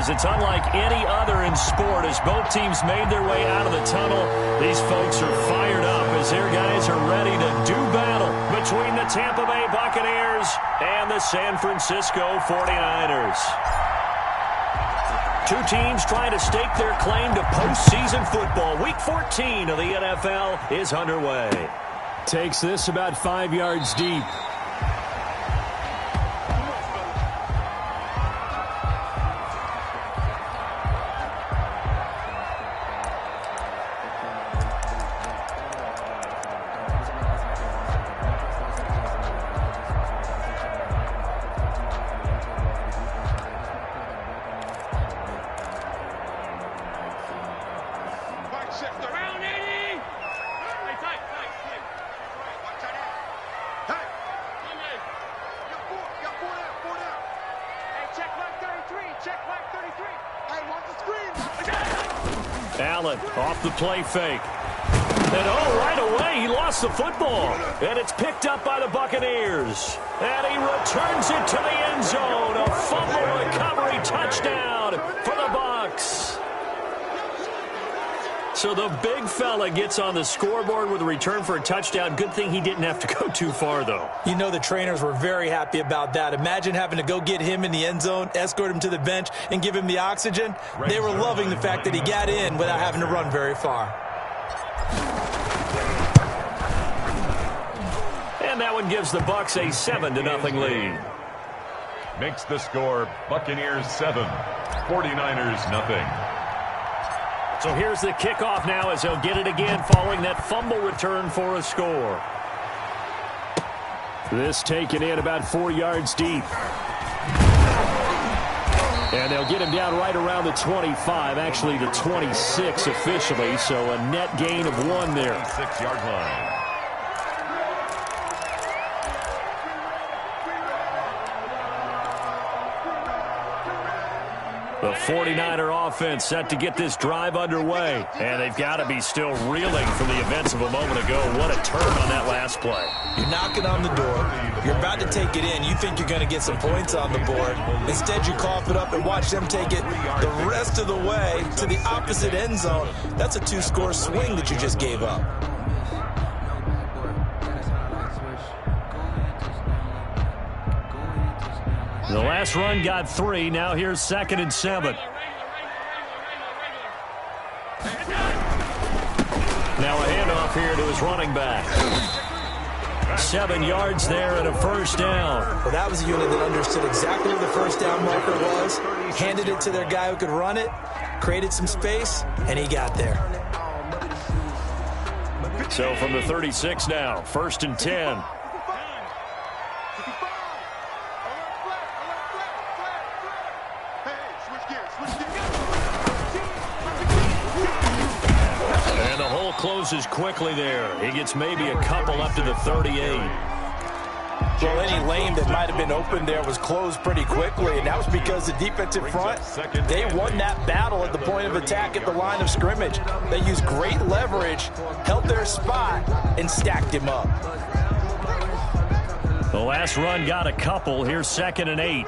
is it's unlike any other in sport. As both teams made their way out of the tunnel, these folks are fired up as their guys are ready to do battle between the Tampa Bay Buccaneers and the San Francisco 49ers. Two teams trying to stake their claim to postseason football. Week 14 of the NFL is underway. Takes this about 5 yards deep. Allen off the play fake. And right away he lost the football. And it's picked up by the Buccaneers. And he returns it to the end zone. A fumble recovery touchdown for the Bucs. So the big fella gets on the scoreboard with a return for a touchdown. Good thing he didn't have to go too far, though. You know the trainers were very happy about that. Imagine having to go get him in the end zone, escort him to the bench, and give him the oxygen. They were loving the fact that he got in without having to run very far. And that one gives the Bucs a 7-0 lead. Makes the score Buccaneers 7, 49ers nothing. So here's the kickoff now as he'll get it again following that fumble return for a score. This taken in about 4 yards deep. And they'll get him down right around the 25, actually the 26 officially, so a net gain of 1 there. 6-yard line. The 49er offense set to get this drive underway. And they've got to be still reeling from the events of a moment ago. What a turn on that last play. You're knocking on the door. You're about to take it in. You think you're going to get some points on the board. Instead, you cough it up and watch them take it the rest of the way to the opposite end zone. That's a 2-score swing that you just gave up. The last run got 3. Now here's 2nd and 7. Now a handoff here to his running back. 7 yards there and a first down. Well, that was a unit that understood exactly where the first down marker was, handed it to their guy who could run it, created some space, and he got there. So from the 36 now, 1st and 10. And the hole closes quickly there. He gets maybe a couple up to the 38. Well, any lane that might have been open there was closed pretty quickly, and that was because the defensive front, they won that battle at the point of attack at the line of scrimmage. They used great leverage, held their spot, and stacked him up. The last run got a couple. Here's 2nd and 8.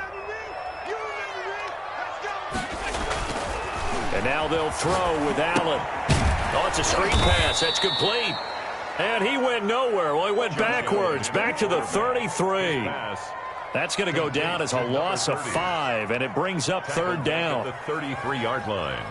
And now they'll throw with Allen. Oh, it's a screen pass. That's complete. And he went nowhere. Well, he went backwards, back to the 33. That's going to go down as a loss of 5, and it brings up 3rd down. The 33-yard line.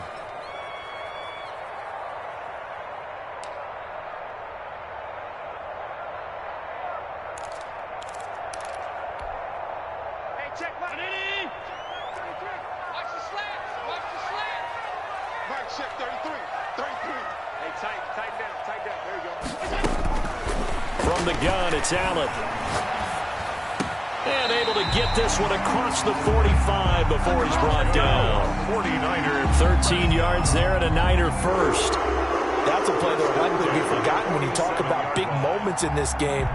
From the gun, it's Allen. And able to get this one across the 45 before he's brought down. 49ers. 13 yards there and a Niner first. That's a play that will likely be forgotten when you talk about big moments in this game.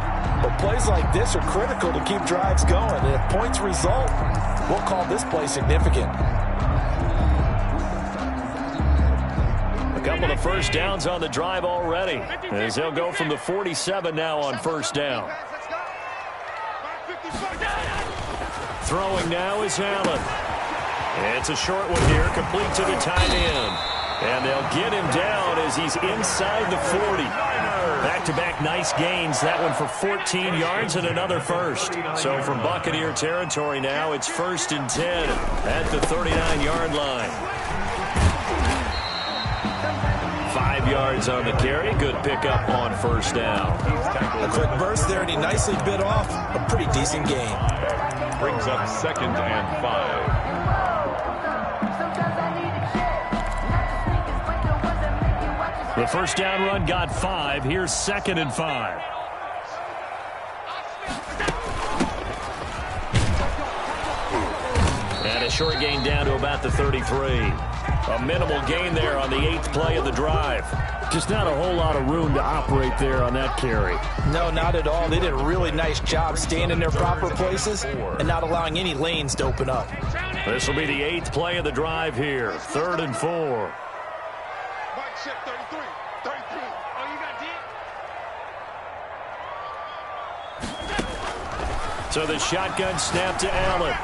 But plays like this are critical to keep drives going. And if points result, we'll call this play significant. A couple of first downs on the drive already, as they'll go from the 47 now on first down. Throwing now is Allen. It's a short one here, complete to the tight end. And they'll get him down as he's inside the 40. Back-to-back nice gains. That one for 14 yards and another first. So from Buccaneer territory now, it's 1st and 10 at the 39-yard line. 5 yards on the carry. Good pickup on first down. A quick burst there, and he nicely bit off a pretty decent gain. Brings up 2nd and 5. The first down run got 5. Here's 2nd and 5. And a short gain down to about the 33. A minimal gain there on the 8th play of the drive. Just not a whole lot of room to operate there on that carry. No, not at all. They did a really nice job staying in their proper places and not allowing any lanes to open up. This will be the 8th play of the drive here. 3rd and 4. So the shotgun snap to Allen.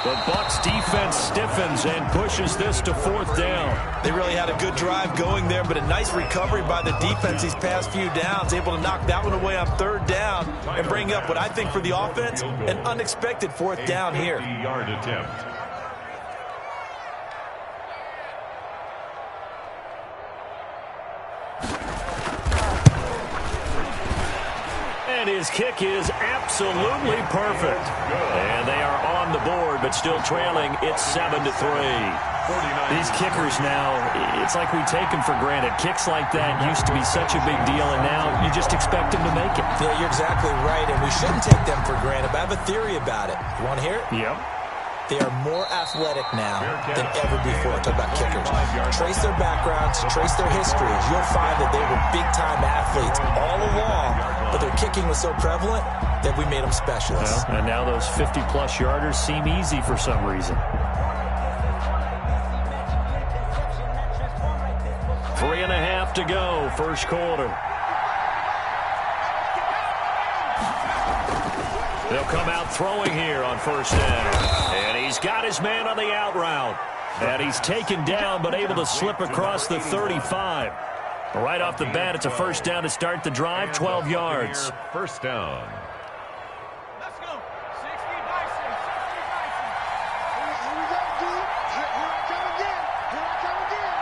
The Bucs defense stiffens and pushes this to 4th down. They really had a good drive going there, but a nice recovery by the defense these past few downs, able to knock that one away on 3rd down and bring up what I think for the offense, an unexpected 4th down here. 3-yard attempt. And his kick is absolutely perfect. And they are on the board, but still trailing. It's 7-3. These kickers now, it's like we take them for granted. Kicks like that used to be such a big deal, and now you just expect them to make it. Yeah, you're exactly right, and we shouldn't take them for granted, but I have a theory about it. You want to hear it? Yep. They are more athletic now than ever before. Talk about kickers. Trace their backgrounds, trace their histories. You'll find that they were big-time athletes all along, but their kicking was so prevalent that we made them specialists. Well, and now those 50-plus yarders seem easy for some reason. 3.5 to go, first quarter. They'll come out throwing here on first down. And he's got his man on the out route. And he's taken down but able to slip across the 35. Right off the bat, it's a first down to start the drive, 12 yards. First down. Let's go. 60 Dyson. 60 Dyson. Here we go, dude. Here I come again. Here I come again.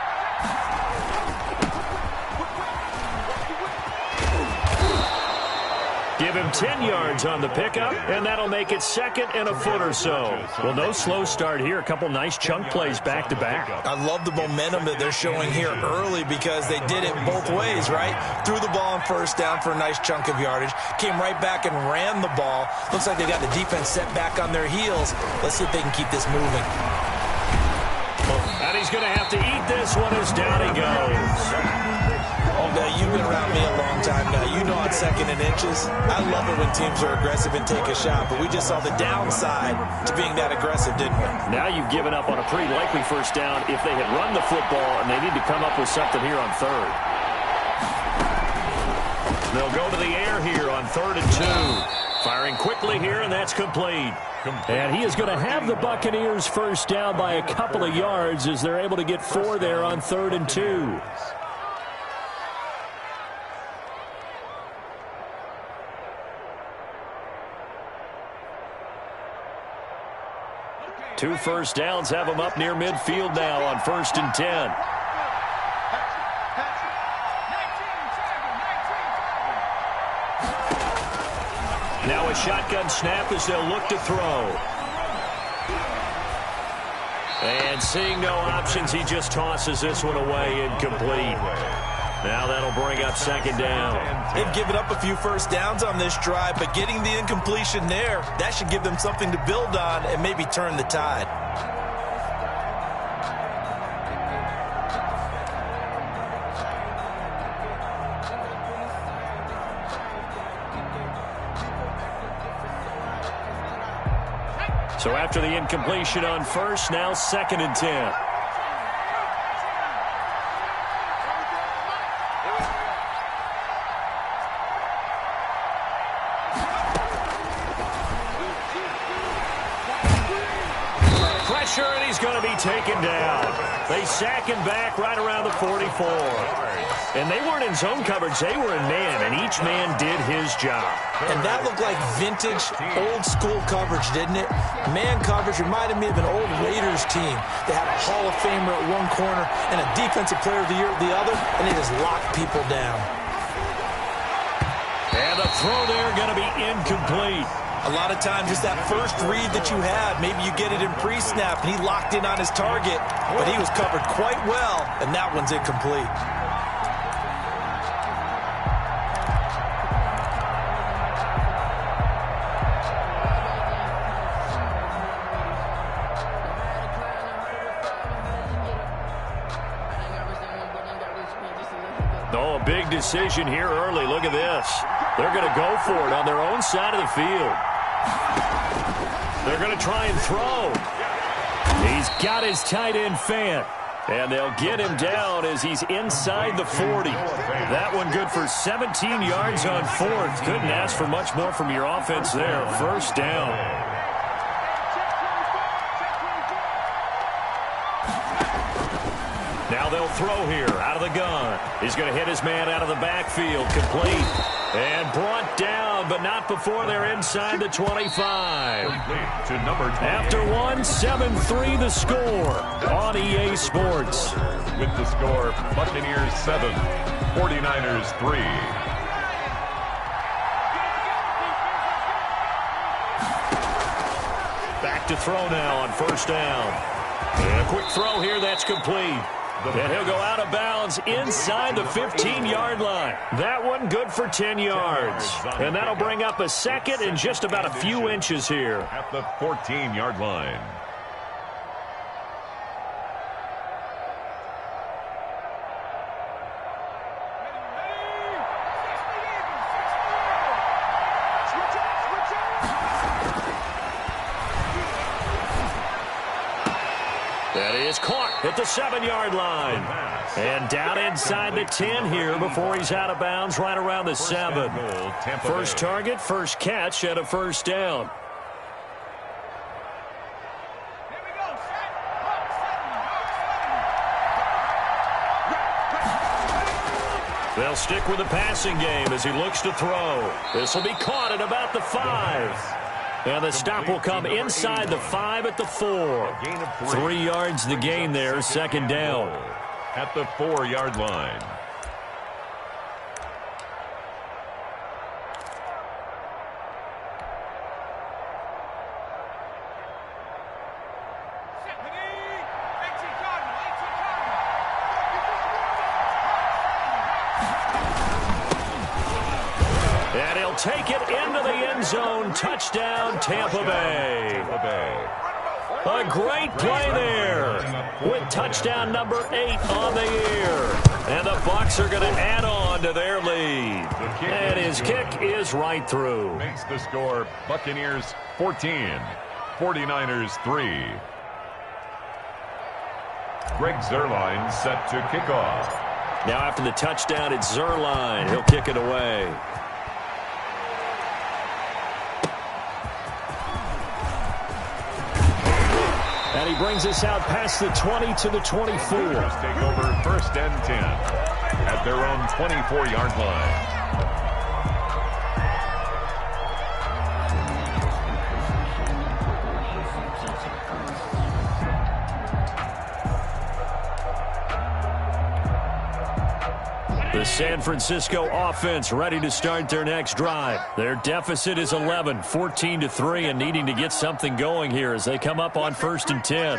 Give him 10 yards on the pickup, and that'll make it 2nd and a foot or so. Well, no slow start here. A couple nice chunk plays back-to-back. I love the momentum that they're showing here early because they did it both ways, right? Threw the ball on first down for a nice chunk of yardage, came right back and ran the ball. Looks like they got the defense set back on their heels. Let's see if they can keep this moving. And he's going to have to eat this one as down he goes. Oh, now, you've been around me a long time now. You know on 2nd and inches, I love it when teams are aggressive and take a shot, but we just saw the downside to being that aggressive, didn't we? Now you've given up on a pretty likely first down if they had run the football, and they need to come up with something here on 3rd. They'll go to the air here on 3rd and 2. Firing quickly here, and that's complete. And he is going to have the Buccaneers first down by a couple of yards as they're able to get 4 there on 3rd and 2. Two first downs have them up near midfield now on 1st and 10. Now a shotgun snap as they'll look to throw. And seeing no options, he just tosses this one away incomplete. Now that'll bring up 2nd down. They've given up a few first downs on this drive, but getting the incompletion there, that should give them something to build on and maybe turn the tide. So after the incompletion on first, now 2nd and 10. Pressure, he's going to be taken down. They sack him back right around the 44. And they weren't in zone coverage. They were in man, and each man did his job. And that looked like vintage, old-school coverage, didn't it? Man coverage reminded me of an old Raiders team. They had a Hall of Famer at one corner and a Defensive Player of the Year at the other, and they just locked people down. And the throw there going to be incomplete. A lot of times it's that first read that you have. Maybe you get it in pre-snap, and he locked in on his target, but he was covered quite well, and that one's incomplete. Oh, a big decision here early. Look at this. They're going to go for it on their own side of the field. They're going to try and throw. He's got his tight end fan. And they'll get him down as he's inside the 40. That one good for 17 yards on fourth. Couldn't ask for much more from your offense there. First down. Now they'll throw here out of the gun. He's going to hit his man out of the backfield. Complete. And brought down, but not before they're inside the 25. To number 28. After one, 7-3 the score on EA Sports. With the score, Buccaneers 7, 49ers 3. Back to throw now on first down. And a quick throw here, that's complete. And he'll go out of bounds inside the 15-yard line. That one good for 10 yards. And that'll bring up a second and just about a few inches here. At the 14-yard line. That is caught at the 7-yard line. And down inside the 10 here before he's out of bounds right around the 7. First target, first catch, and a first down. They'll stick with the passing game as he looks to throw. This will be caught at about the 5. And the stop will come inside the 5 at the 4. 3 yards the gain there, second down. At the 4-yard line. And he'll take it into the end zone. Touchdown, Tampa Bay. A great play there with touchdown number 8 on the year. And the Bucs are going to add on to their lead. And his kick is right through. Makes the score Buccaneers 14, 49ers 3. Greg Zuerlein set to kick off. Now after the touchdown, it's Zuerlein. He'll kick it away. And he brings us out past the 20 to the 24. Just take over first and 10 at their own 24-yard line. The San Francisco offense ready to start their next drive. Their deficit is 11, 14-3, and needing to get something going here as they come up on first and 10.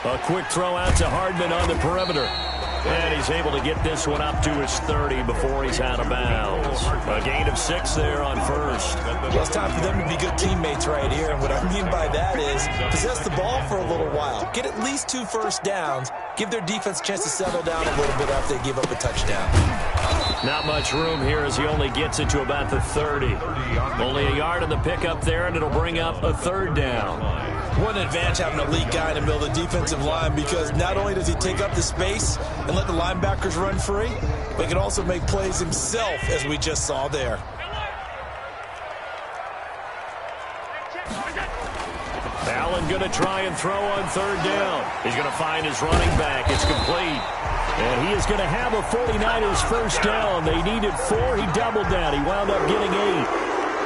A quick throw out to Hardman on the perimeter. And he's able to get this one up to his 30 before he's out of bounds. A gain of 6 there on first. Well, it's time for them to be good teammates right here. And what I mean by that is possess the ball for a little while. Get at least 2 first downs. Give their defense a chance to settle down a little bit after they give up a touchdown. Not much room here as he only gets it to about the 30. Only a yard on the pickup there, and it'll bring up a third down. What an advantage having an elite guy in the middle of the defensive line, because not only does he take up the space and let the linebackers run free, but he can also make plays himself, as we just saw there. Allen going to try and throw on third down. He's going to find his running back. It's complete. And he is going to have a 49ers first down. They needed 4. He doubled that. He wound up getting 8.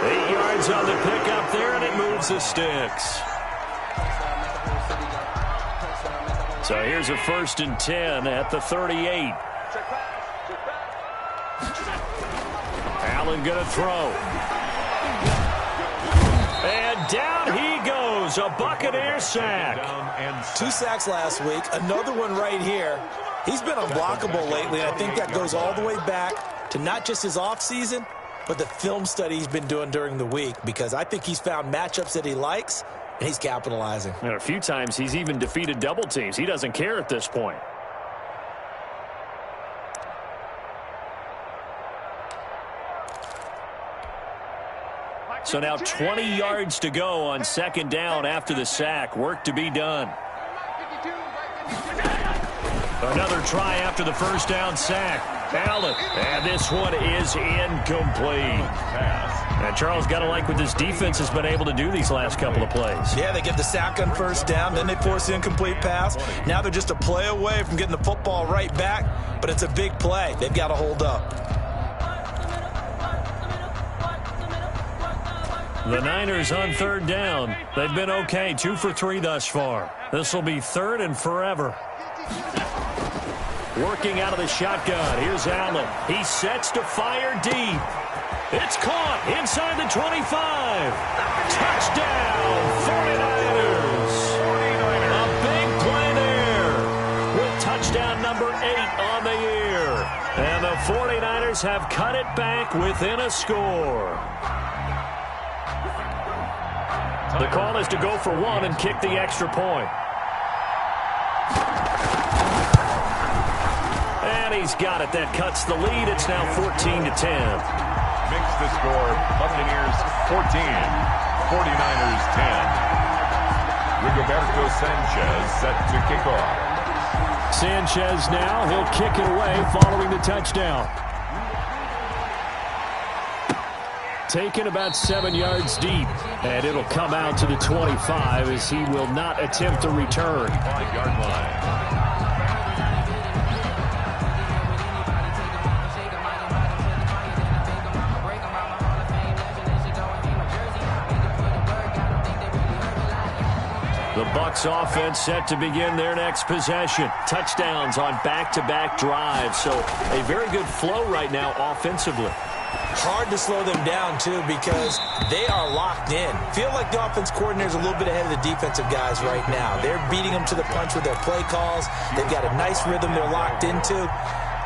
8 yards on the pickup there, and it moves the sticks. So here's a 1st and 10 at the 38. Allen going to throw. And down he goes. A Buccaneer sack. 2 sacks last week. Another one right here. He's been unblockable lately, and I think that goes all the way back to not just his offseason, but the film study he's been doing during the week, because I think he's found matchups that he likes, and he's capitalizing. And a few times he's even defeated double teams. He doesn't care at this point. So now 20 yards to go on 2nd down after the sack. Work to be done. Another try after the 1st down sack. Allen. And this one is incomplete. And Charles, got to like what this defense has been able to do these last couple of plays. Yeah, they get the sack on 1st down, then they force the incomplete pass. Now they're just a play away from getting the football right back, but it's a big play. They've got to hold up. The Niners on 3rd down. They've been okay, 2 for 3 thus far. This will be 3rd and forever. Working out of the shotgun. Here's Allen. He sets to fire deep. It's caught inside the 25. Touchdown, 49ers. A big play there with touchdown number 8 on the year. And the 49ers have cut it back within a score. The call is to go for 1 and kick the extra point. And he's got it. That cuts the lead. It's now 14-10. Makes the score Buccaneers 14, 49ers 10. Rigoberto Sanchez set to kick off. Sanchez now. He'll kick it away following the touchdown. Taken about 7 yards deep, and it'll come out to the 25 as he will not attempt a return. 5-yard line. The Bucs offense set to begin their next possession. Touchdowns on back-to-back drives, so a very good flow right now offensively. Hard to slow them down, too, because they are locked in. Feel like the offense coordinator's a little bit ahead of the defensive guys right now. They're beating them to the punch with their play calls. They've got a nice rhythm they're locked into.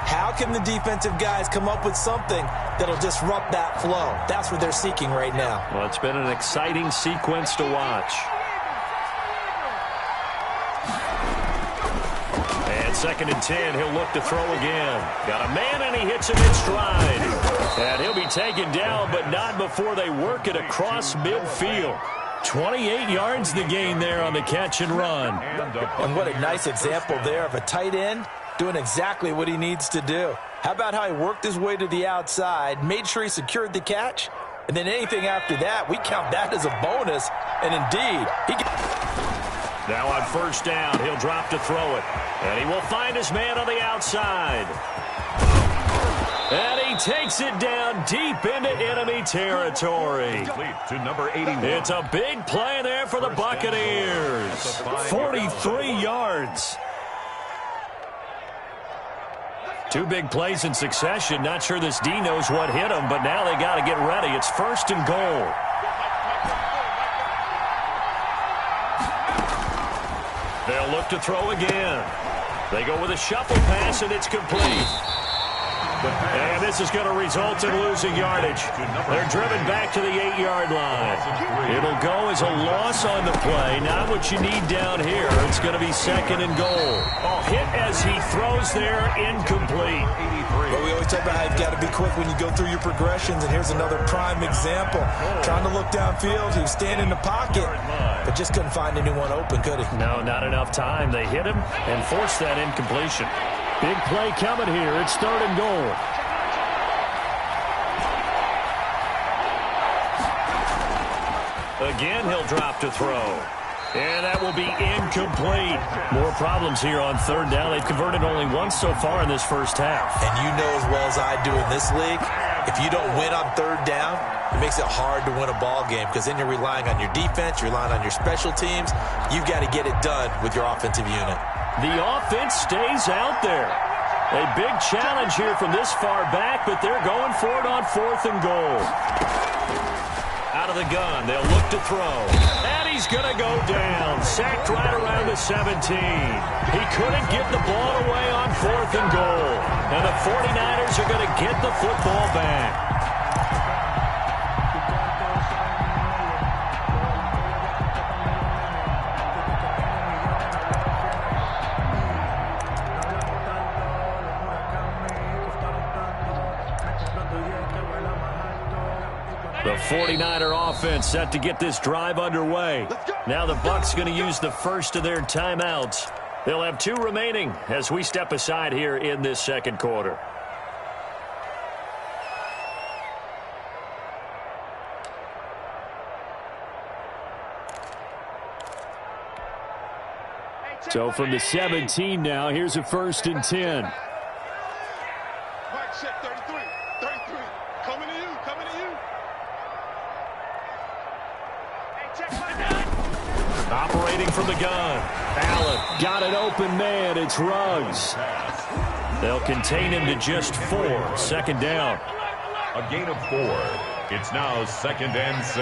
How can the defensive guys come up with something that'll disrupt that flow? That's what they're seeking right now. Well, it's been an exciting sequence to watch. And 2nd and 10, he'll look to throw again. Got a man, and he hits him in stride. And he'll be taken down, but not before they work it across midfield. 28 yards the gain there on the catch and run. And what a nice example there of a tight end doing exactly what he needs to do. How about how he worked his way to the outside, made sure he secured the catch, and then anything after that, we count that as a bonus. And indeed, now on 1st down, he'll drop to throw it. And he will find his man on the outside. And he takes it down deep into enemy territory. To number 81. It's a big play there for the Buccaneers. 43 yards. 2 big plays in succession. Not sure this D knows what hit him, but now they got to get ready. It's 1st and goal. They'll look to throw again. They go with a shuffle pass, and it's complete. And this is going to result in losing yardage. They're driven back to the 8-yard line. It'll go as a loss on the play. Not what you need down here. It's going to be 2nd and goal. Hit as he throws there, incomplete. But we always talk about how you've got to be quick when you go through your progressions, and here's another prime example. Trying to look downfield, he was standing in the pocket, but just couldn't find anyone open, could he? No, not enough time. They hit him and forced that incompletion. Big play coming here. It's 3rd and goal. Again, he'll drop to throw. And that will be incomplete. More problems here on third down. They've converted only once so far in this first half. And you know as well as I do in this league, if you don't win on third down, it makes it hard to win a ball game because then you're relying on your defense, you're relying on your special teams. You've got to get it done with your offensive unit. The offense stays out there. A big challenge here from this far back, but they're going for it on 4th and goal. Out of the gun, they'll look to throw. And he's going to go down. Sacked right around the 17. He couldn't get the ball away on 4th and goal. And the 49ers are going to get the football back. The 49er offense set to get this drive underway. Now the Bucs going to use the first of their timeouts. They'll have 2 remaining as we step aside here in this second quarter. So from the 17 now, here's a 1st and 10. Mike, check 33. 33. Coming to you. Coming to you. Operating from the gun. Allen got an open man. It's Ruggs. They'll contain him to just 4. 2nd down. A gain of 4. It's now 2nd and 6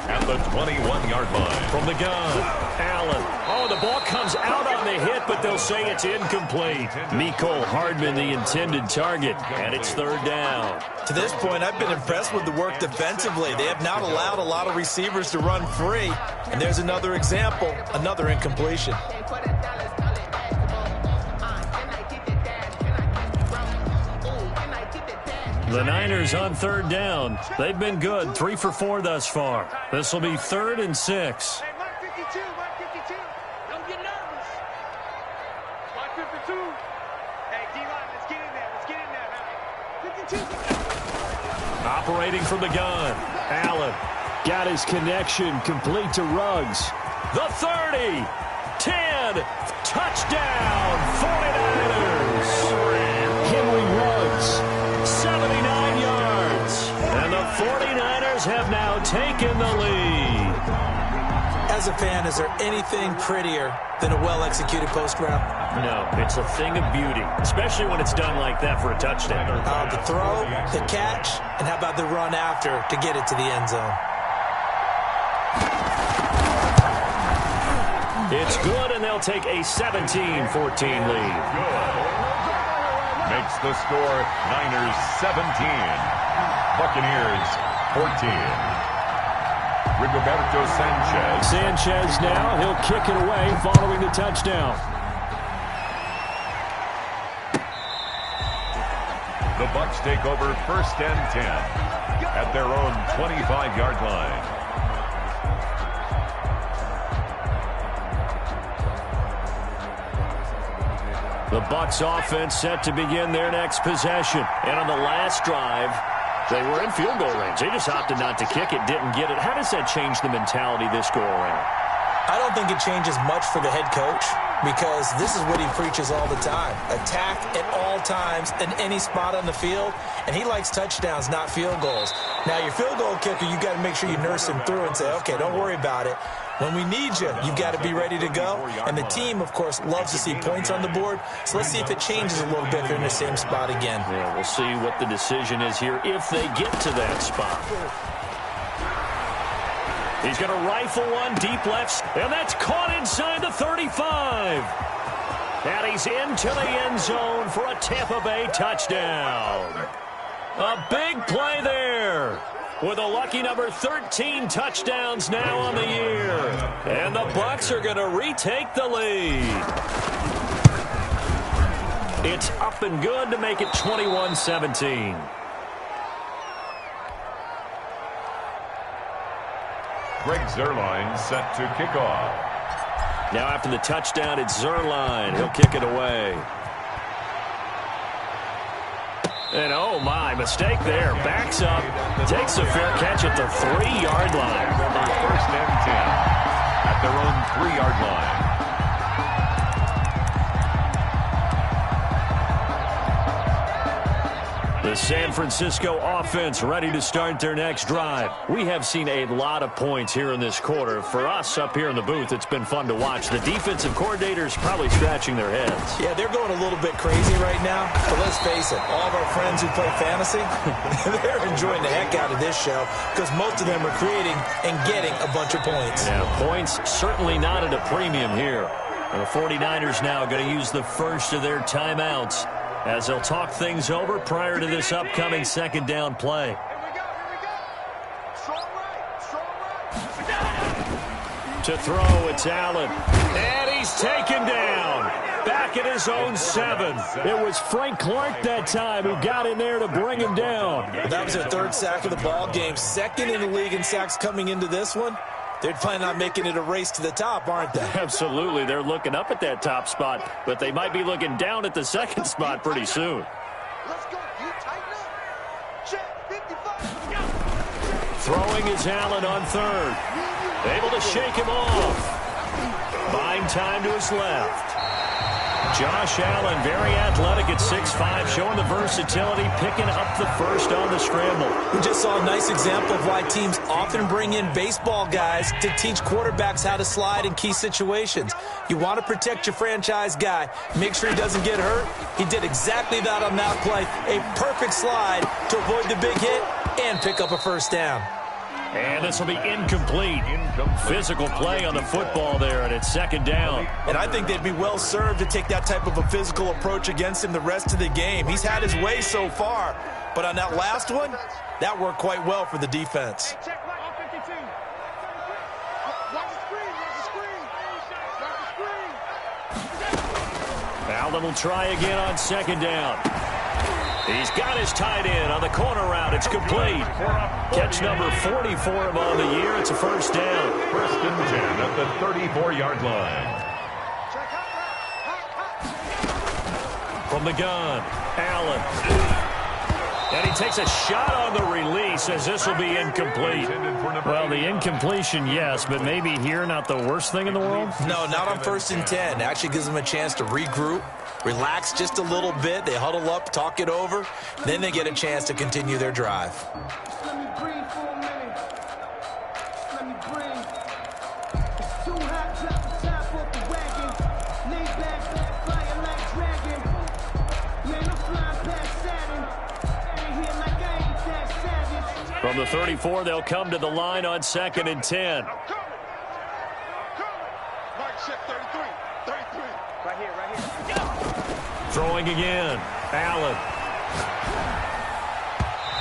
at the 21-yard line. From the gun, Allen. Oh, the ball comes out on the hit, but they'll say it's incomplete. Mecole Hardman, the intended target, and it's 3rd down. To this point, I've been impressed with the work defensively. They have not allowed a lot of receivers to run free. And there's another example, another incompletion. The Niners on 3rd down. They've been good, 3 for 4 thus far. This will be 3rd and 6. Hey, Mark 52, Mark 52. Don't get nervous. Mark 52. Hey, D-line, let's get in there. Let's get in there, man. 52. Operating from the gun, Allen. Got his connection, complete to Ruggs. The 30, 10, touchdown, 49ers. Henry Ruggs. 79 yards. And the 49ers have now taken the lead. As a fan, is there anything prettier than a well-executed post route? No, it's a thing of beauty, especially when it's done like that for a touchdown. The throw, the catch, and how about the run after to get it to the end zone? It's good, and they'll take a 17-14 lead. Makes the score Niners 17, Buccaneers 14. Rigoberto Sanchez. Sanchez now, he'll kick it away following the touchdown. The Bucs take over 1st and 10 at their own 25-yard line. The Bucs offense set to begin their next possession. And on the last drive, they were in field goal range. They just opted not to kick it, didn't get it. How does that change the mentality this go around? I don't think it changes much for the head coach because this is what he preaches all the time. Attack at all times in any spot on the field, and he likes touchdowns, not field goals. Now, your field goal kicker, you've got to make sure you nurse him through and say, okay, don't worry about it. When we need you, you've got to be ready to go. And the team, of course, loves to see points on the board. So let's see if it changes a little bit if they're in the same spot again. Yeah, we'll see what the decision is here if they get to that spot. He's going to rifle one deep left, and that's caught inside the 35. And he's into the end zone for a Tampa Bay touchdown. A big play there, with a lucky number 13 touchdowns now on the year. And the Bucs are going to retake the lead. It's up and good to make it 21-17. Greg Zuerlein set to kick off. Now after the touchdown, it's Zuerlein. He'll kick it away. And oh my, mistake there. Backs up, takes a fair catch at the 3-yard line. Number 1st and 10 at at their own 3-yard line. The San Francisco offense ready to start their next drive. We have seen a lot of points here in this quarter. For us up here in the booth, it's been fun to watch. The defensive coordinators probably scratching their heads. Yeah, they're going a little bit crazy right now. But let's face it, all of our friends who play fantasy, they're enjoying the heck out of this show because most of them are creating and getting a bunch of points. Yeah, points certainly not at a premium here. And the 49ers now going to use the first of their timeouts as they'll talk things over prior to this upcoming second down play. Here we go. Strong right. To throw, it's Allen. And he's taken down. Back at his own 7. It was Frank Clark that time who got in there to bring him down. That was their 3rd sack of the ball game. 2nd in the league in sacks coming into this one. They're planning on making it a race to the top, aren't they? Absolutely. They're looking up at that top spot, but they might be looking down at the second spot pretty soon. Let's go. You tighten up. Check. 55. Throwing is Allen on 3rd. Able to shake him off. Buying time to his left. Josh Allen, very athletic at 6'5", showing the versatility, picking up the first on the scramble. We just saw a nice example of why teams often bring in baseball guys to teach quarterbacks how to slide in key situations. You want to protect your franchise guy. Make sure he doesn't get hurt. He did exactly that on that play. A perfect slide to avoid the big hit and pick up a first down. And this will be incomplete. Physical play on the football there, and it's second down. And I think they'd be well served to take that type of a physical approach against him the rest of the game. He's had his way so far, but on that last one, that worked quite well for the defense. Check right on 52. Watch the screen. Allen will try again on second down. He's got his tight end on the corner route. It's complete. Catch number 40 for him on the year. It's a first down. 1st and 10 at the 34-yard line. From the gun, Allen. And he takes a shot on the release as this will be incomplete. Well, the incompletion, yes, but maybe here not the worst thing in the world? No, not on 1st and 10. Actually gives them a chance to regroup, relax just a little bit. They huddle up, talk it over. Then they get a chance to continue their drive. Let me breathe for a minute. Let me breathe. It's too hot, drop the top off the wagon. Lay back, flying like dragon. Man, I'm flying past Saturn. Ain't here like I ain't that savage. From the 34, they'll come to the line on 2nd and 10. Mike, check 33. 33. Right here. Throwing again, Allen.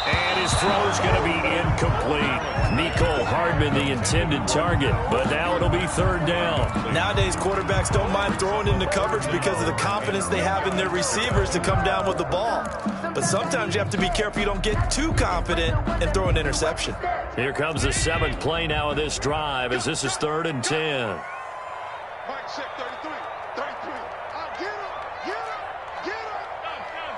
And his throw is going to be incomplete. Mecole Hardman, the intended target, but now it'll be 3rd down. Nowadays, quarterbacks don't mind throwing into coverage because of the confidence they have in their receivers to come down with the ball. But sometimes you have to be careful you don't get too confident and throw an interception. Here comes the 7th play now of this drive as this is 3rd and 10. Mike, check 33. 33. Get him.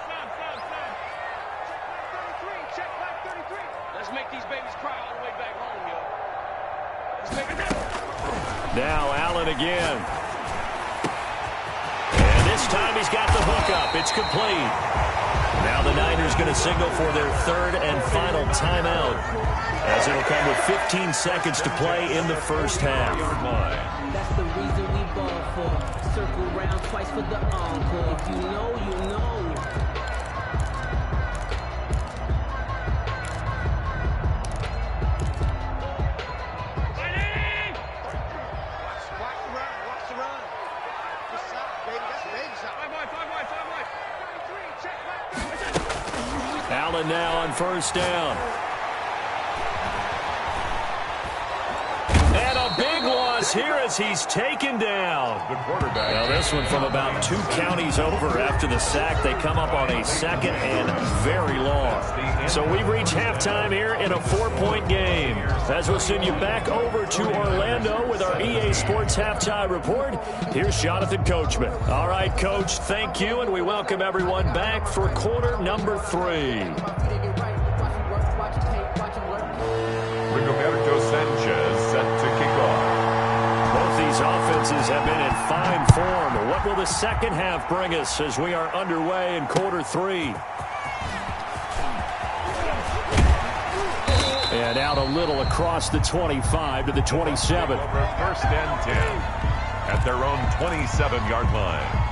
Check back 33. Let's make these babies cry all the way back home, yo. Let's make it happen. Now Allen again. And this time he's got the hook up. It's complete. Now the Niners going to signal for their 3rd and final timeout as it'll come with 15 seconds to play in the first half. That's the reason we ball for. Circle round twice for the encore. If you know, you know. Watch the run. Good shot, baby. That's a baby shot. 5 wide. 33. Check back 33. Allen now on 1st down. And a big loss here as he's taken down. The quarterback. Now this one from about 2 counties over after the sack. They come up on a 2nd and very long. So we've reached halftime here in a 4-point game. As we'll send you back over to Orlando with our EA Sports Halftime Report, here's Jonathan Coachman. All right, Coach, thank you, and we welcome everyone back for quarter number 3. Rigoberto Sanchez set to kick off. Both defenses have been in fine form. What will the second half bring us as we are underway in quarter 3? And out a little across the 25 to the 27. Over first and 10 at their own 27-yard line.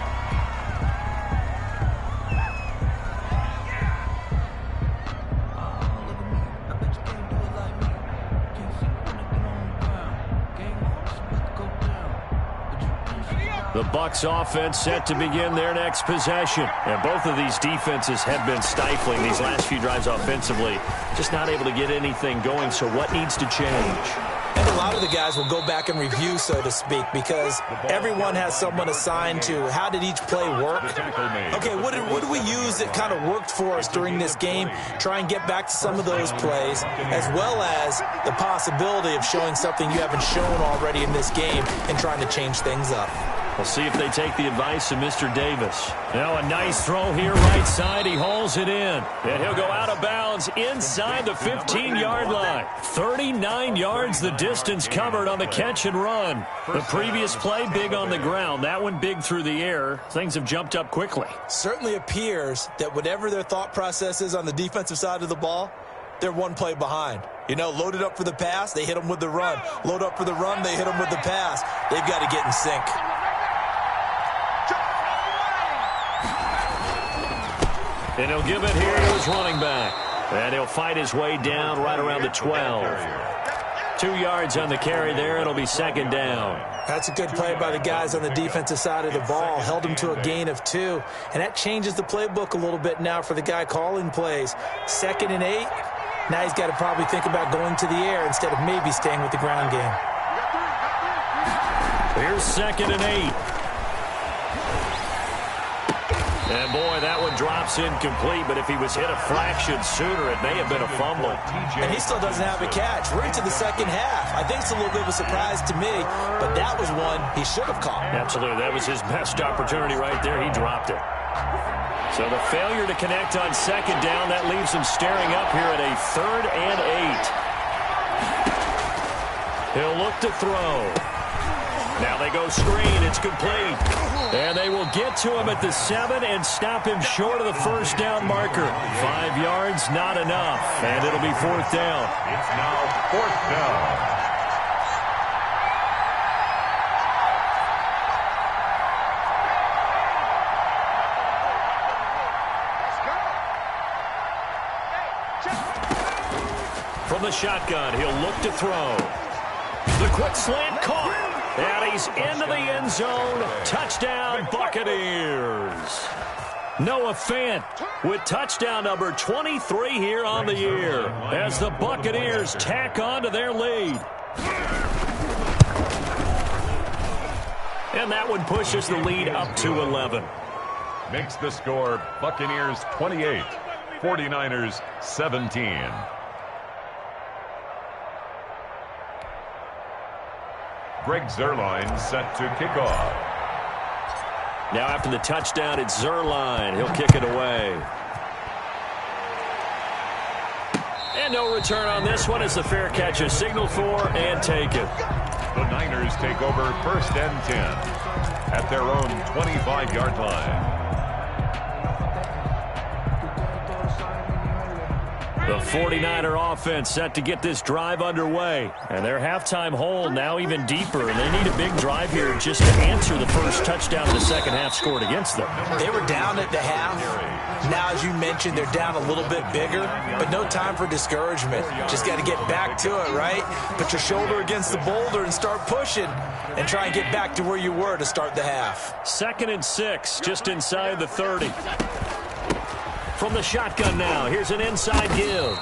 The Bucs offense set to begin their next possession. And both of these defenses have been stifling these last few drives offensively. Just not able to get anything going, so what needs to change? And a lot of the guys will go back and review, so to speak, because everyone has someone assigned to how did each play work. Okay, what did we use that kind of worked for us during this game? Try and get back to some of those plays, as well as the possibility of showing something you haven't shown already in this game and trying to change things up. We'll see if they take the advice of Mr. Davis. Now a nice throw here right side. He hauls it in. And he'll go out of bounds inside the 15-yard line. 39 yards the distance covered on the catch and run. The previous play big on the ground. That one big through the air. Things have jumped up quickly. Certainly appears that whatever their thought process is on the defensive side of the ball, they're one play behind. You know, loaded up for the pass, they hit them with the run. Load up for the run, they hit them with the pass. They've got to get in sync. And he'll give it here to his running back. And he'll fight his way down right around the 12. 2 yards on the carry there. It'll be second down. That's a good play by the guys on the defensive side of the ball. Held him to a gain of 2. And that changes the playbook a little bit now for the guy calling plays. 2nd and 8. Now he's got to probably think about going to the air instead of maybe staying with the ground game. Here's 2nd and 8. And, boy, that one drops incomplete, but if he was hit a fraction sooner, it may have been a fumble. And he still doesn't have a catch. We're into the second half. I think it's a little bit of a surprise to me, but that was one he should have caught. Absolutely. That was his best opportunity right there. He dropped it. So the failure to connect on second down, that leaves him staring up here at a 3rd and 8. He'll look to throw. Now they go screen. It's complete. And they will get to him at the 7 and stop him short of the first down marker. 5 yards, not enough. And it'll be 4th down. It's now 4th down. From the shotgun, he'll look to throw. The quick slant caught. And he's into the end zone. Touchdown, Buccaneers. Noah Fant with touchdown number 23 here on the year as the Buccaneers tack on to their lead. And that one pushes the lead up to 11. Makes the score Buccaneers 28, 49ers 17. Greg Zuerlein set to kick off. Now after the touchdown, it's Zuerlein. He'll kick it away. And no return on this one as the fair catch is signaled for and taken. The Niners take over 1st and 10 at their own 25-yard line. The 49er offense set to get this drive underway. And their halftime hole now even deeper. And they need a big drive here just to answer the first touchdown the second half scored against them. They were down at the half. Now, as you mentioned, they're down a little bit bigger. But no time for discouragement. Just got to get back to it, right? Put your shoulder against the boulder and start pushing. And try and get back to where you were to start the half. 2nd and 6, just inside the 30. From the shotgun now, here's an inside give.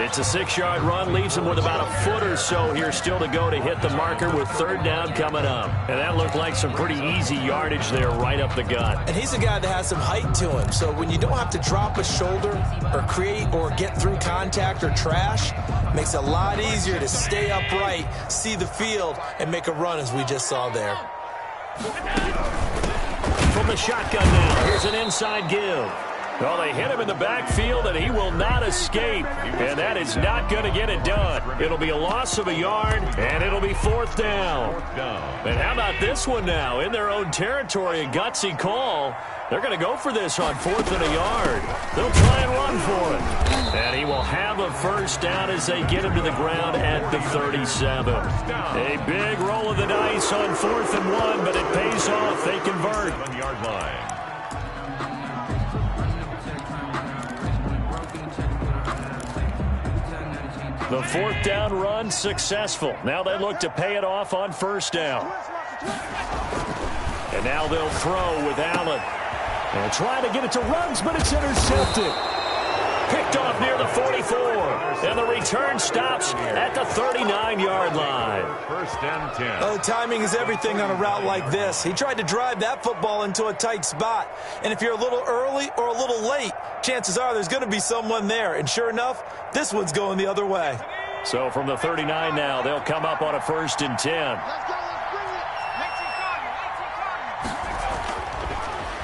It's a 6-yard run, leaves him with about a foot or so here still to go to hit the marker with 3rd down coming up. And that looked like some pretty easy yardage there right up the gut. And he's a guy that has some height to him, so when you don't have to drop a shoulder or create or get through contact or trash, makes it a lot easier to stay upright, see the field, and make a run as we just saw there. From the shotgun now, here's an inside give. Well, they hit him in the backfield, and he will not escape. And that is not going to get it done. It'll be a loss of a yard, and it'll be 4th down. And how about this one now? In their own territory, a gutsy call. They're going to go for this on 4th and a yard. They'll try and run for it. And he will have a first down as they get him to the ground at the 37. A big roll of the dice on 4th and 1, but it pays off. They convert. 7-yard line. The 4th down run successful. Now they look to pay it off on 1st down. And now they'll throw with Allen. And trying to get it to Ruggs, but it's intercepted. Picked off near the 44. And the return stops at the 39-yard line. 1st and 10. Oh, timing is everything on a route like this. He tried to drive that football into a tight spot. And if you're a little early or a little late, chances are there's going to be someone there. And sure enough, this one's going the other way. So from the 39 now, they'll come up on a 1st and 10.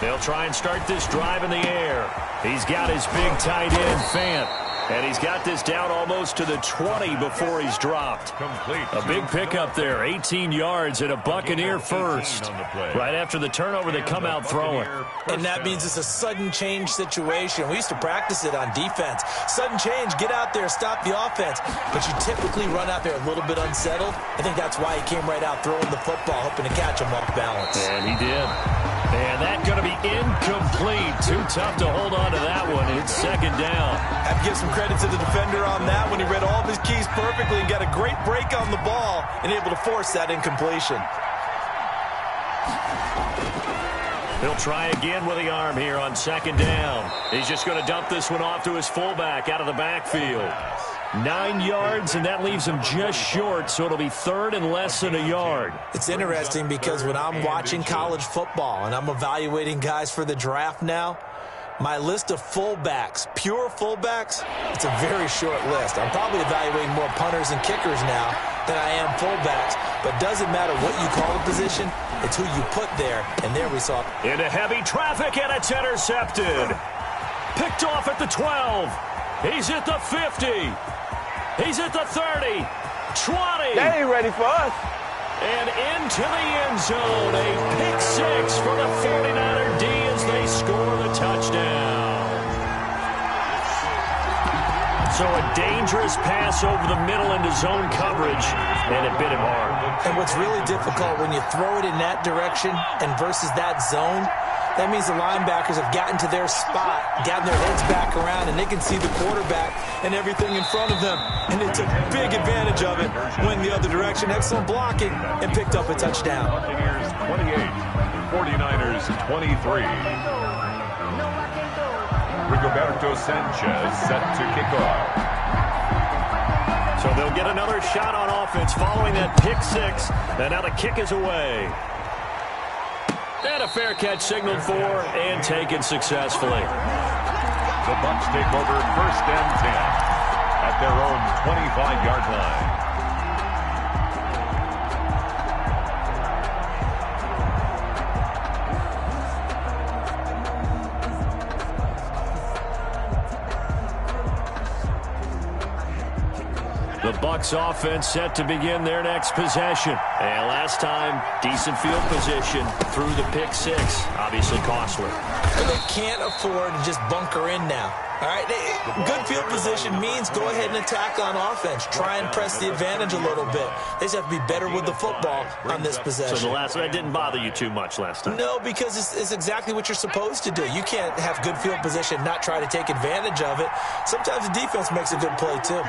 They'll try and start this drive in the air. He's got his big tight end, Fant. And he's got this down almost to the 20 before he's dropped. Complete. A big pickup there, 18 yards and a Buccaneer first. Right after the turnover, they come out throwing. And that means it's a sudden change situation. We used to practice it on defense. Sudden change, get out there, stop the offense. But you typically run out there a little bit unsettled. I think that's why he came right out throwing the football, hoping to catch him off balance. And he did. And that's going to be incomplete. Too tough to hold on to that one. It's 2nd down. I have to give some credit to the defender on that when he read all of his keys perfectly and got a great break on the ball and able to force that incompletion. He'll try again with the arm here on 2nd down. He's just going to dump this one off to his fullback out of the backfield. 9 yards, and that leaves him just short, so it'll be 3rd and less than a yard. It's interesting because when I'm watching college football and I'm evaluating guys for the draft now, my list of fullbacks, pure fullbacks, it's a very short list. I'm probably evaluating more punters and kickers now than I am fullbacks, but doesn't matter what you call the position, it's who you put there, and there we saw. Into heavy traffic, and it's intercepted. Picked off at the 12. He's at the 50. He's at the 30, 20. They ain't ready for us. And into the end zone. A pick 6 for the 49er D as they score the touchdown. So a dangerous pass over the middle into zone coverage, and it bit him hard. And what's really difficult when you throw it in that direction and versus that zone, that means the linebackers have gotten to their spot, gotten their heads back around, and they can see the quarterback and everything in front of them. And they took big advantage of it, went the other direction, excellent blocking, and picked up a touchdown. Buccaneers 28, 49ers 23. Rigoberto Sanchez set to kick off. So they'll get another shot on offense following that pick 6, and now the kick is away. And a fair catch signaled for and taken successfully. The Bucs take over 1st and 10 at their own 25-yard line. The Bucs offense set to begin their next possession. And last time, decent field position through the pick 6. Obviously costly. And they can't afford to just bunker in now. All right, good field position means go ahead and attack on offense. Try and press the advantage a little bit. They just have to be better with the football on this possession. So the last one didn't bother you too much last time? No, because it's exactly what you're supposed to do. You can't have good field position and not try to take advantage of it. Sometimes the defense makes a good play, too.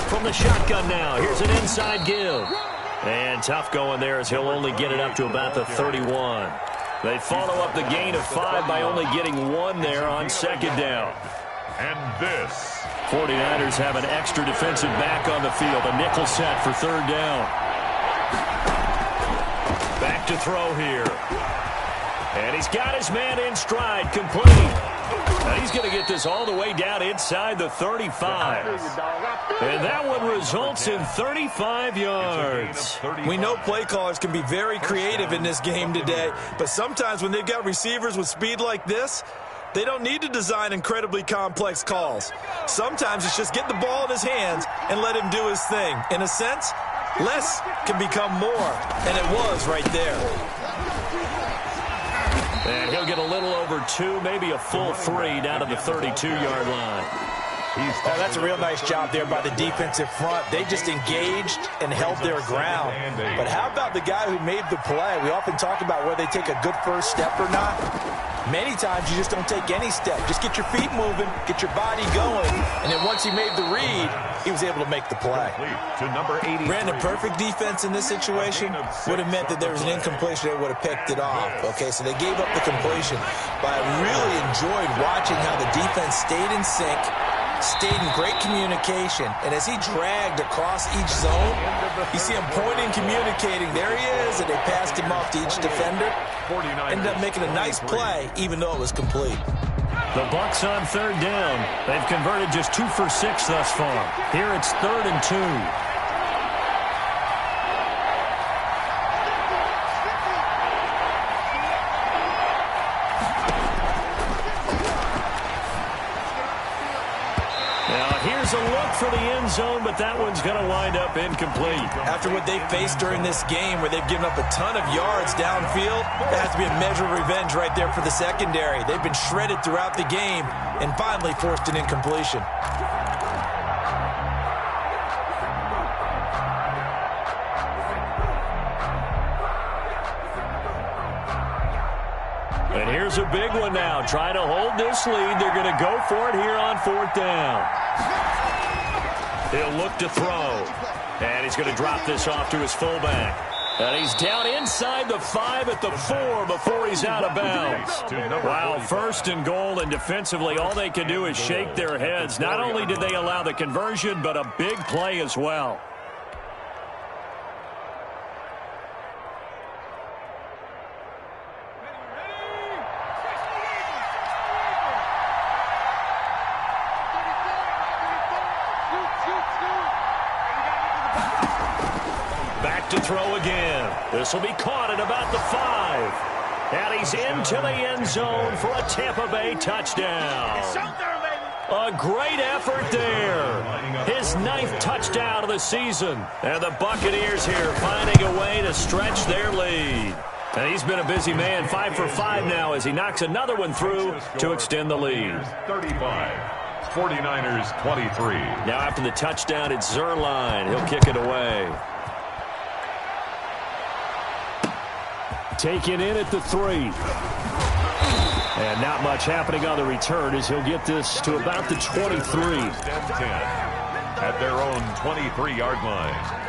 From the shotgun now, here's an inside give. And tough going there as he'll only get it up to about the 31. They follow up the gain of 5 by only getting 1 there on 2nd down. And this. 49ers have an extra defensive back on the field. A nickel set for 3rd down. Back to throw here. And he's got his man in stride, complete. Now he's going to get this all the way down inside the 35. And that one results in 35 yards. We know play callers can be very creative in this game today, but sometimes when they've got receivers with speed like this, they don't need to design incredibly complex calls. Sometimes it's just get the ball in his hands and let him do his thing. In a sense, less can become more, and it was right there. And he'll get a little over 2, maybe a full 3 down to the 32-yard line. Oh, that's a real nice job there by the defensive front. They just engaged and held their ground. But how about the guy who made the play? We often talk about whether they take a good first step or not. Many times you just don't take any step. Just get your feet moving, get your body going, and then once he made the read, he was able to make the play. Brandon, perfect defense in this situation would have meant that there was an incompletion. They would have picked it off. Okay, so they gave up the completion. But I really enjoyed watching how the defense stayed in sync, stayed in great communication, and as he dragged across each zone, you see him pointing, communicating. There he is, and they passed him off to each defender. Ended up making a nice play, even though it was complete. The Bucs on 3rd down. They've converted just 2 for 6 thus far. Here it's 3rd and 2. A look for the end zone, but that one's going to wind up incomplete. After what they faced during this game where they've given up a ton of yards downfield, that has to be a measure of revenge right there for the secondary. They've been shredded throughout the game and finally forced an incompletion. And here's a big one now. Trying to hold this lead. They're going to go for it here on 4th down. He'll look to throw. And he's going to drop this off to his fullback. And he's down inside the 5 at the 4 before he's out of bounds. Wow, 1st and goal, and defensively all they can do is shake their heads. Not only did they allow the conversion, but a big play as well. To throw again. This will be caught at about the 5. And he's into the end zone for a Tampa Bay touchdown. A great effort there. His 9th touchdown of the season. And the Buccaneers here finding a way to stretch their lead. And he's been a busy man, 5 for 5 now as he knocks another one through to extend the lead. 35. 49ers 23. Now after the touchdown, it's Zerline. He'll kick it away. Taken in at the 3. And not much happening on the return as he'll get this to about the 23. 10 at their own 23-yard line.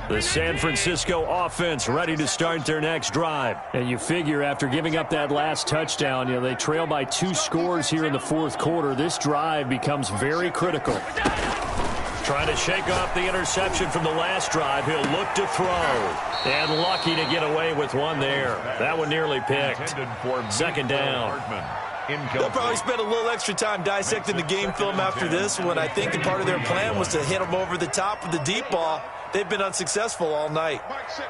The San Francisco offense ready to start their next drive. And you figure after giving up that last touchdown, they trail by 2 scores here in the 4th quarter. This drive becomes very critical. Trying to shake off the interception from the last drive. He'll look to throw. And lucky to get away with one there. That one nearly picked. 2nd down. They'll probably spend a little extra time dissecting the game film after this one. I think that part of their plan was to hit them over the top with the deep ball. They've been unsuccessful all night. Let's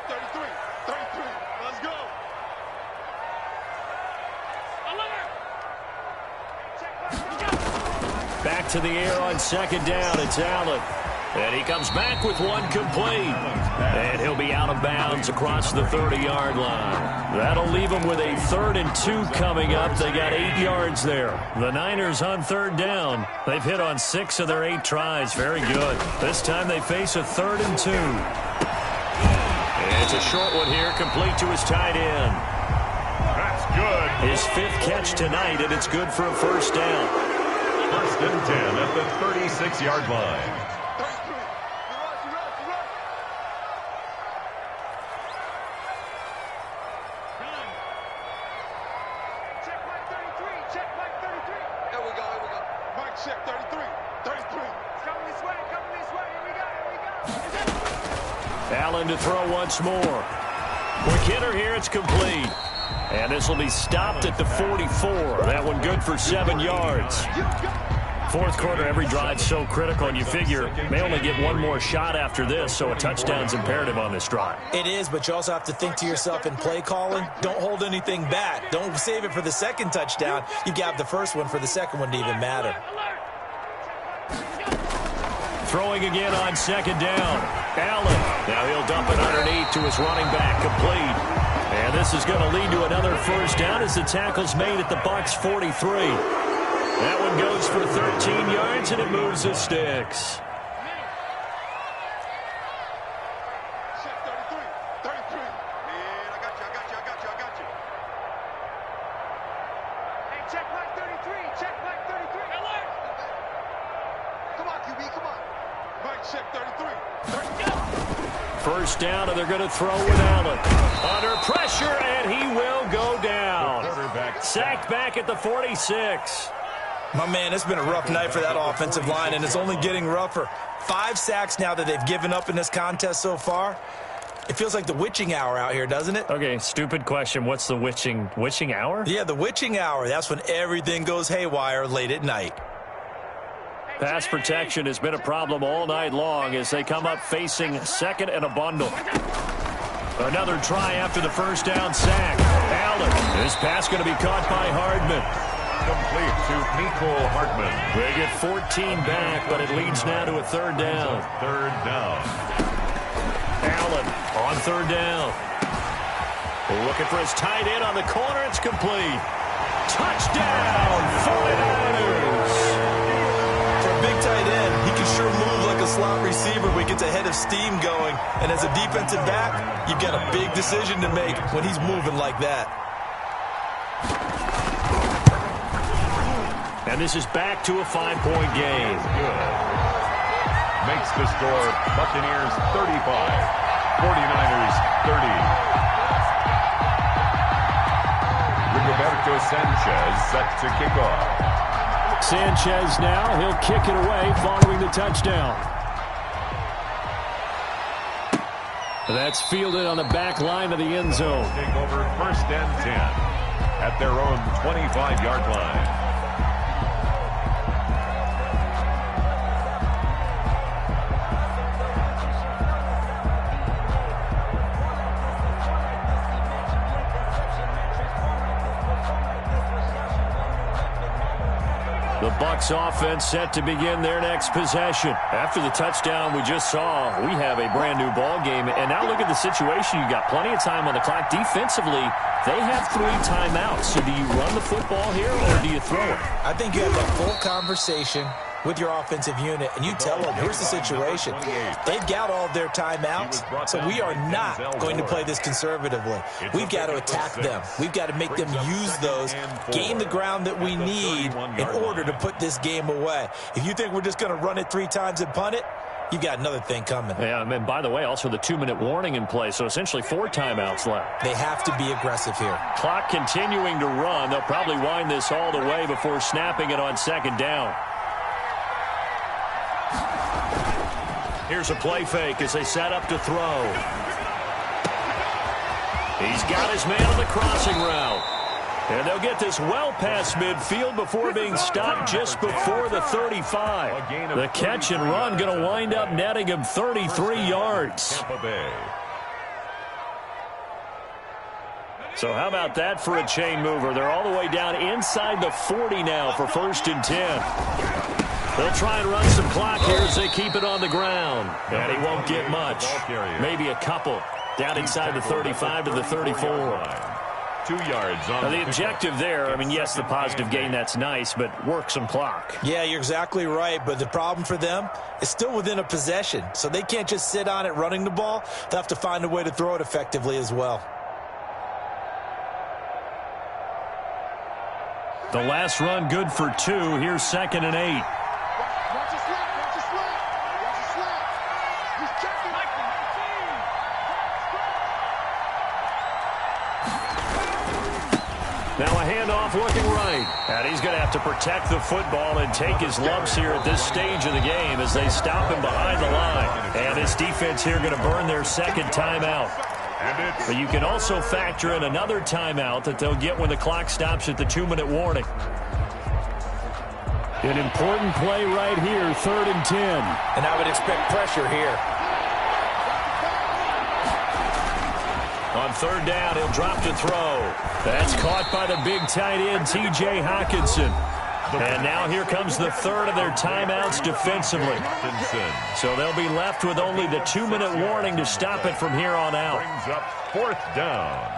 go. Back to the air on 2nd down. It's Allen. And he comes back with one complete. And he'll be out of bounds across the 30-yard line. That'll leave him with a 3rd and 2 coming up. They got 8 yards there. The Niners on 3rd down. They've hit on 6 of their 8 tries. Very good. This time they face a 3rd and 2. And it's a short one here, complete to his tight end. That's good. His 5th catch tonight, and it's good for a 1st down. 1st and 10 at the 36-yard line. Check my 33. There we go. check, 33. 33. Coming this way, here we go. Allen to throw once more. Quick hitter here, it's complete. And this will be stopped at the 44. That one good for 7 yards. Fourth quarter, every drive's so critical, and you figure may only get one more shot after this, so a touchdown's imperative on this drive. It is, but you also have to think to yourself in play calling, don't hold anything back. Don't save it for the second touchdown. You got the first one for the second one to even matter. Throwing again on second down. Allen. Now he'll dump it underneath to his running back, complete. And this is going to lead to another first down as the tackle's made at the Bucs 43. That one goes for 13 yards, and it moves the sticks. Check, 33. 33. Man, I got you. Hey, check black 33. Check black 33. Alert! Come on, QB, come on. Mike, check 33. First down, and they're going to throw with Allen. Under pressure, and he will go down. Sacked back at the 46. My man, it's been a rough night for that offensive line, and it's only getting rougher. 5 sacks now that they've given up in this contest so far. It feels like the witching hour out here, doesn't it? Okay, stupid question. What's the witching hour? Yeah, the witching hour. That's when everything goes haywire late at night. Pass protection has been a problem all night long as they come up facing second and a bundle. Another try after the first down sack. Allen. This pass going to be caught by Hardman. Complete to Nico Hartman. They get 14 back, but it leads now to a third down. Third down. Allen on third down. Looking for his tight end on the corner. It's complete. Touchdown, 49ers. For a big tight end, he can sure move like a slot receiver when he gets a head of steam going. And as a defensive back, you've got a big decision to make when he's moving like that. And this is back to a 5-point game. Good. Makes the score Buccaneers 35, 49ers 30. Rigoberto Sanchez set to kick off. Sanchez now, he'll kick it away following the touchdown. That's fielded on the back line of the end zone. Take over first and 10 at their own 25-yard line. The Bucs offense set to begin their next possession. After the touchdown we just saw, we have a brand new ball game. And now look at the situation. You got plenty of time on the clock. Defensively, they have 3 timeouts. So do you run the football here or do you throw it? I think you have that full conversation with your offensive unit, and you tell them, here's the situation. They've got all of their timeouts, so we are not going to play this conservatively. We've got to attack them. We've got to make them use those, gain the ground that we need in order to put this game away. If you think we're just going to run it 3 times and punt it, you've got another thing coming. Yeah, and by the way, also the 2-minute warning in play, so essentially 4 timeouts left. They have to be aggressive here. Clock continuing to run. They'll probably wind this all the way before snapping it on second down. Here's a play fake as they set up to throw. He's got his man on the crossing route. And they'll get this well past midfield before being stopped just before the 35. The catch and run going to wind up netting him 33 yards. So how about that for a chain mover? They're all the way down inside the 40 now for first and 10. They'll try and run some clock here as they keep it on the ground. And he won't get much. Maybe a couple. Down inside the 35 to the 34. 2 yards on now, the objective there, I mean, yes, the positive gain, that's nice, but work some clock. Yeah, you're exactly right, but the problem for them is still within a possession. So they can't just sit on it running the ball. They'll have to find a way to throw it effectively as well. The last run good for 2. Here's second and 8. Now a handoff looking right. And he's going to have to protect the football and take his lumps here at this stage of the game as they stop him behind the line. And this defense here going to burn their second timeout. But you can also factor in another timeout that they'll get when the clock stops at the 2-minute warning. An important play right here, 3rd and 10. And I would expect pressure here. On 3rd down, he'll drop to throw. That's caught by the big tight end, T.J. Hockenson. And now here comes the 3rd of their timeouts defensively. So they'll be left with only the 2-minute warning to stop it from here on out. Brings up 4th down.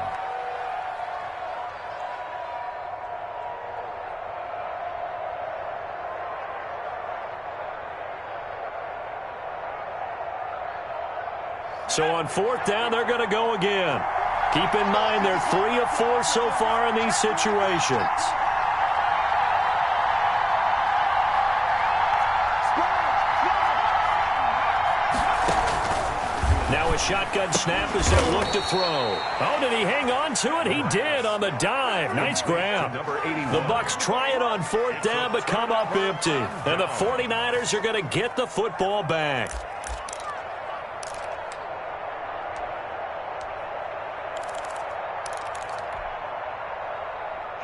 So on 4th down, they're going to go again. Keep in mind they're 3 of 4 so far in these situations. Now a shotgun snap as they'll look to throw. Oh, did he hang on to it? He did on the dive. Nice grab. The Bucs try it on 4th down but come up empty. And the 49ers are going to get the football back.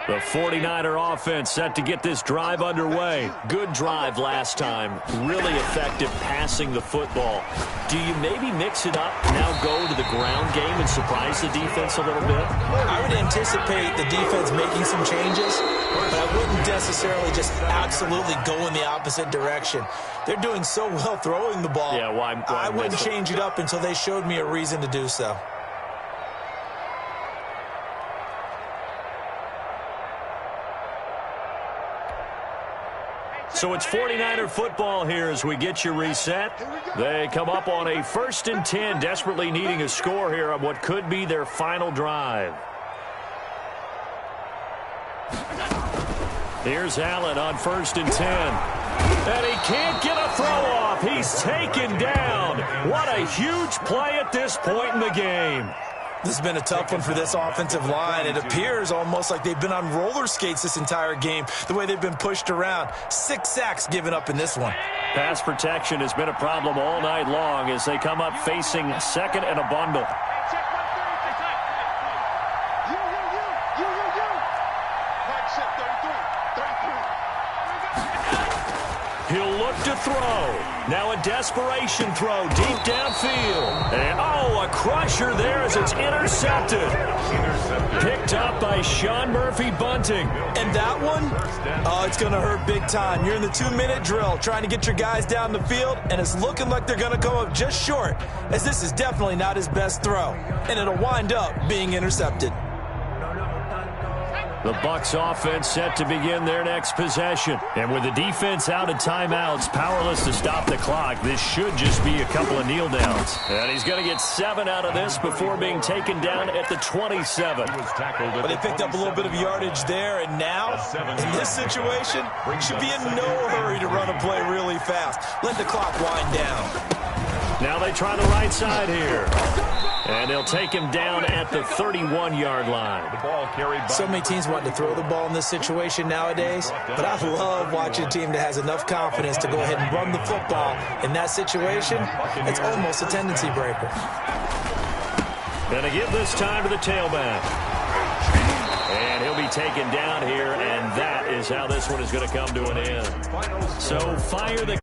The 49er offense set to get this drive underway. Good drive last time. Really effective passing the football. Do you maybe mix it up, now go to the ground game and surprise the defense a little bit? I would anticipate the defense making some changes, but I wouldn't necessarily just absolutely go in the opposite direction. They're doing so well throwing the ball. Yeah, why I wouldn't change it up until they showed me a reason to do so. So it's 49er football here as we get you reset. They come up on a 1st and 10, desperately needing a score here on what could be their final drive. Here's Allen on 1st and 10. And he can't get a throw off. He's taken down. What a huge play at this point in the game. This has been a tough one for this offensive line. It appears almost like they've been on roller skates this entire game, the way they've been pushed around. 6 sacks given up in this one. Pass protection has been a problem all night long as they come up facing 2nd and a bundle. He'll look to throw. Now a desperation throw deep downfield. And, oh, a crusher there as it's intercepted. Picked up by Sean Murphy-Bunting. And that one, oh, it's going to hurt big time. You're in the 2-minute drill trying to get your guys down the field, and it's looking like they're going to come up just short, as this is definitely not his best throw. And it'll wind up being intercepted. The Bucs offense set to begin their next possession. And with the defense out of timeouts, powerless to stop the clock, this should just be a couple of kneel downs. And he's going to get 7 out of this before being taken down at the 27. But they picked up a little bit of yardage there, and now, in this situation, should be in no hurry to run a play really fast. Let the clock wind down. Now they try the right side here. And they'll take him down at the 31-yard line. The ball carried by. So many teams want to throw the ball in this situation nowadays, but I love watching a team that has enough confidence to go ahead and run the football. In that situation, it's almost a tendency breaker. Going to give this time to the tailback. And he'll be taken down here, and that is how this one is going to come to an end. So fire the